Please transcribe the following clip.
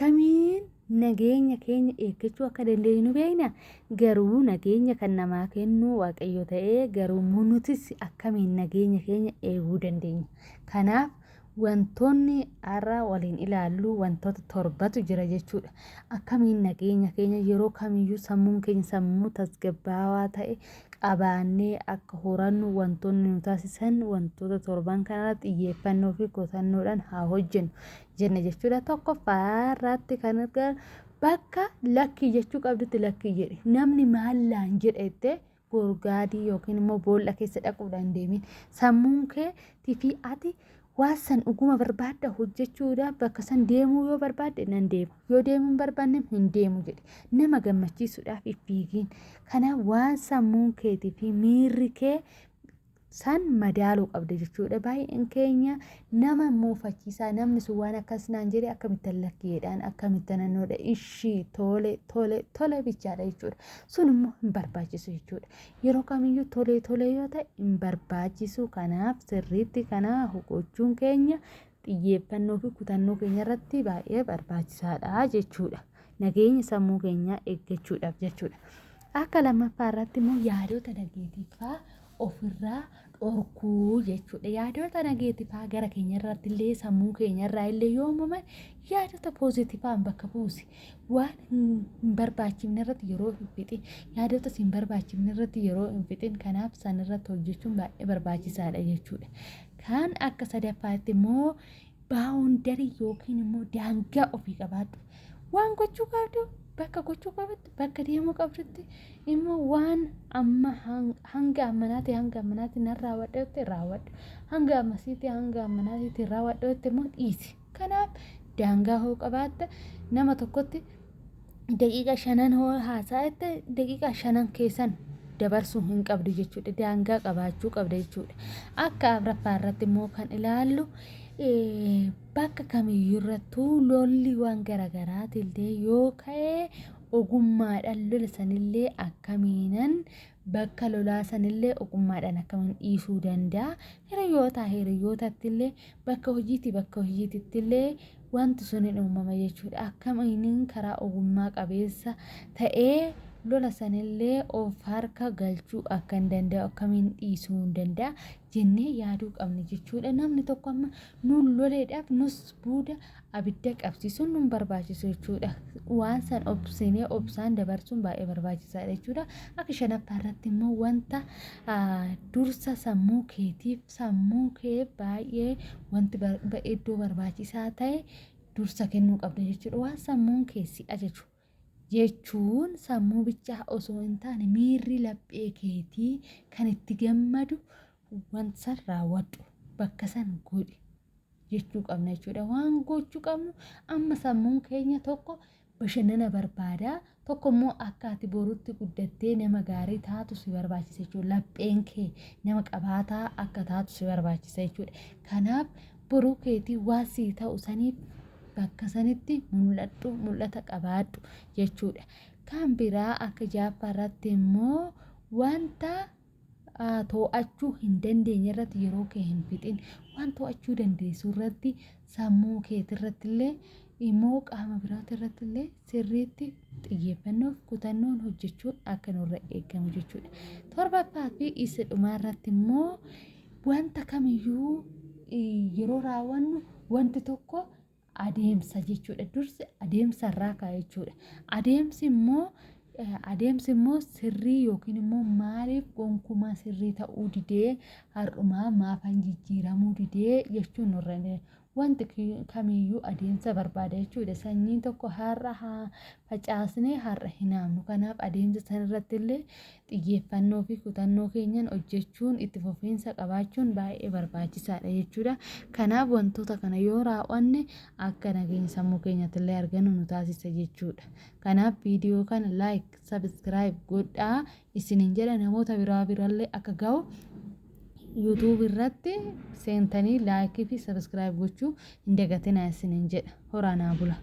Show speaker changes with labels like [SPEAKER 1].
[SPEAKER 1] akkamiin nageenya keenya eeggachuu akka dandeenyu beekna. Garuu nageenya kan namaa kennu Waaqayyo ta'ee garuu nutis akkamiin nageenya keenya eeguu dandeenya. Kanaaf wantoonni har'a waliin ilaallu wantoota torbatu jira jechuudha. Akkamiin nageenya keenya yeroo kamiyyuu sammuun keenya sammuu tasgabbaawaa ta'e qabaannee akka horannu wantoonni nu taasisan wantoota torban kanarratti xiyyeeffannoo fi kutannoodhaan haa hojjennu jenna jechuudha. Tokkoffaa irratti kan argamu bakka lakkii jechuu qabdutti lakkii jedhi. Namni maallaan jedhette gorgaadii yookiin immoo boolla keessa dhaquudhaan deemin sammuun keetii fi ati waan san dhuguma barbaadda hojjechuudhaaf bakka san deemuu yoo barbaadde nan deema. Yoo deemuu hin barbaanne hin deemu jedhi. Nama gammachiisuudhaaf fiigiin. Kanaaf waan sammuun keetii fi miirri kee san madaaluu qabda jechuudha. Baay'een keenya nama muufachiisaa namni sun waan akkas naan jedhe akkamittan lakkiidhaan akkamittan naannoodha ishii tole bichaadha jechuudha. Sun immoo hin barbaachisu jechuudha. Yeroo kamiyyuu tole yoo ta'e hin barbaachisu. Kanaaf sirriitti kana gochuun keenya xiyyeeffannoo fi kutannoo keenya irratti baay'ee barbaachisaadha jechuudha. Nageenya sammuu keenyaa eeggachuudhaaf jechuudha. Akka lammaffaa irratti immoo yaadota nageetiifaa ofirraa dhorkuu jechuudha. Yaadota nageetiifaa gara keenya irratti illee sammuu keenya irraa illee yoo uumaman yaadota poozitiivaan bakka buusi. Waan hin barbaachifne irratti yeroo hin fixin yaadota hin barbaachifne irratti yeroo hin fixin kanaaf san irratti hojjechuun baay'ee barbaachisaadha jechuudha. Kan akka sadaffaatti immoo baawundarii yookiin immoo daangaa ofii qabaadhu. Waan gochuu qabdu bakka gochuu qabdu bakka deemuu qabdutti immoo waan amma hanga ammanaatti nan raawwadhutti raawwadhu. Hanga ammanaatti raawwadhutti immoo dhiisi. Kanaaf daangaa hoo qabaatte nama tokkotti daqiiqa 5 hoo haasa'atte daqiiqa 5 keessan dabarsuu hin qabdu jechuudha. Daangaa qabaachuu qabda jechuudha. Akka afuraffaa irratti immoo kan ilaallu bakka kamiyyuu irrattuu lolli waan garaagaraatillee yoo ka'e ogummaadhaan lola sanillee akkamiinan bakka lolaa sanillee ogummaadhaan akkamiin dhiisuu danda'a. Hiriyootatti bakka hojiitti illee wanti sun hin uumama jechuudha. Akkamiin karaa ogummaa qabeessa ta'ee lola sanillee of harka galchuu akka hin danda'u akkamiin dhiisuu hin danda'a jennee yaaduu qabna jechuudha. Namni tokko amma nuun loleedhaaf nus buuda abidda qabsiisuun nun barbaachisu jechuudha. Waan san obsaan dabarsuun baay'ee barbaachisaadha jechuudha. Akka shanaffaa irratti immoo wanta dursa sammuu kee baay'ee wanti iddoo barbaachisaa ta'e dursa kennuu qabda jechuudha. Waan sammuun keessi ajaju jechuun sammuu bichaa osoo hin taane miirri laphee keetii kan itti gammadu wanta san raawwadhu bakka san godhi jechuu qabna jechuudha. Waan gochuu qabnu amma sammuun keenya tokko bashannana barbaada tokko immoo akka ati borutti guddattee nama gaarii taatu si barbaachisa jechuudha. Lapheen kee nama qabaataa akka taatu si barbaachisa jechuudha. Kanaaf boruu keetii waan sii ta'u saniif bakka sanitti mul'ata qabaadhu jechuudha. Kan biraa akka jaaffaa irratti immoo wanta to'achuu hin dandeenye irratti yeroo kee hin fixin waan to'achuu dandeessu irratti sammuu keetii irratti illee immoo qaama biraati irratti illee sirriitti xiyyeeffannoo kutannoon hojjechuun akka nurra eegamu jechuudha. Torbaffaa fi isa dhumaa irratti immoo wanta kamiyyuu yeroo raawwannu wanti tokko adeemsa jechuudha. Dursi adeemsa irraa ka'a jechuudha. Adeemsi immoo sirrii yookiin immoo maaliif gonkumaa sirrii ta'uu didee har'umaa maafan jijjiiramuu didee jechuun nurra wanti kamiyyuu adeemsa barbaada jechuudha. Sanyiin tokko har'a facaasnee har'a hin haamnu. Kanaaf adeemsa san irratti illee xiyyeeffannoo fi kutannoo keenyan hojjechuun itti fufiinsa qabaachuun baay'ee barbaachisaadha jechuudha. Kanaaf wantoota kana yoo raawwanne akka nageenya sammuu keenyatti illee argannu nu taasisa jechuudha. Kanaaf viidiyoo kana like, subscribe godhaa isiniin jedha namoota biraallee akka ga'u YouTube irratti seentanii like fi subscribe gochuu hin dagatinaa isiniin jedha. Horaa naa bula.